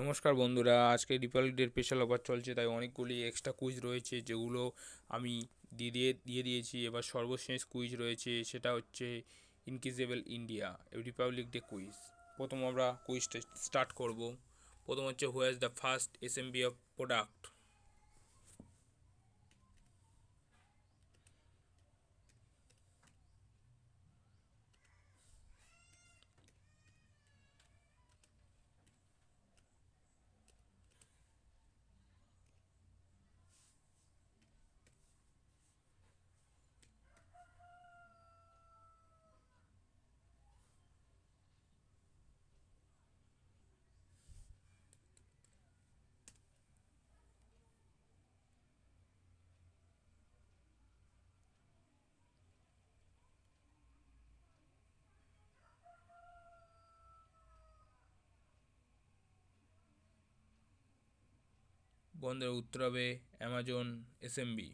নমস্কার বন্ধুরা, আজকে রিপাবলিক ডের স্পেশাল অফার চলছে, তাই অনেকগুলি এক্সট্রা কুইজ রয়েছে যেগুলো আমি দিয়ে দিয়েছি। এবার সর্বশেষ কুইজ রয়েছে, সেটা হচ্ছে ইনক্রিজেবল ইন্ডিয়া রিপাবলিক ডে কুইজ। প্রথম আমরা কুইজটা স্টার্ট করব। প্রথম হচ্ছে, who has the first SMB of product? বন্ধুরা, উত্তর হবে অ্যামাজন এসএমবি।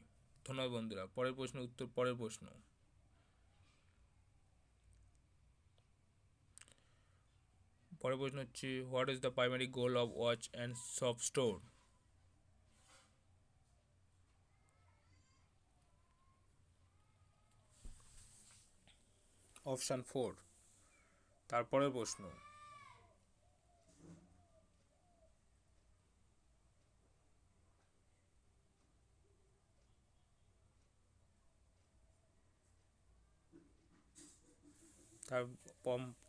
ধন্যবাদ বন্ধুরা। পরের প্রশ্ন উত্তর, পরের প্রশ্ন। পরের প্রশ্ন হচ্ছে, what is the primary goal of watch and shop store? Option 4। তারপরের প্রশ্ন। তার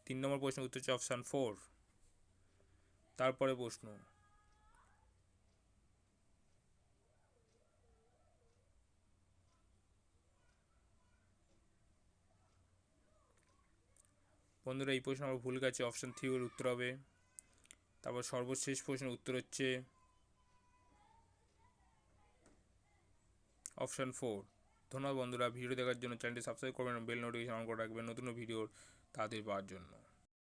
3 নম্বর প্রশ্ন উত্তর হচ্ছে অপশান 4। তারপরে প্রশ্ন। বন্ধুরা, এই প্রশ্ন আমার ভুল গেছে, অপশান 3 এর উত্তর হবে। তারপর সর্বশেষ প্রশ্নের উত্তর হচ্ছে অপশান 4। ধন্যবাদ বন্ধুরা, ভিডিও দেখার জন্য। চ্যানেলটি সাবস্ক্রাইব করবেন, বেল নোটিফিকেশন অন করে রাখবেন নতুন ভিডিওর তাড়াতাড়ি পাওয়ার জন্য।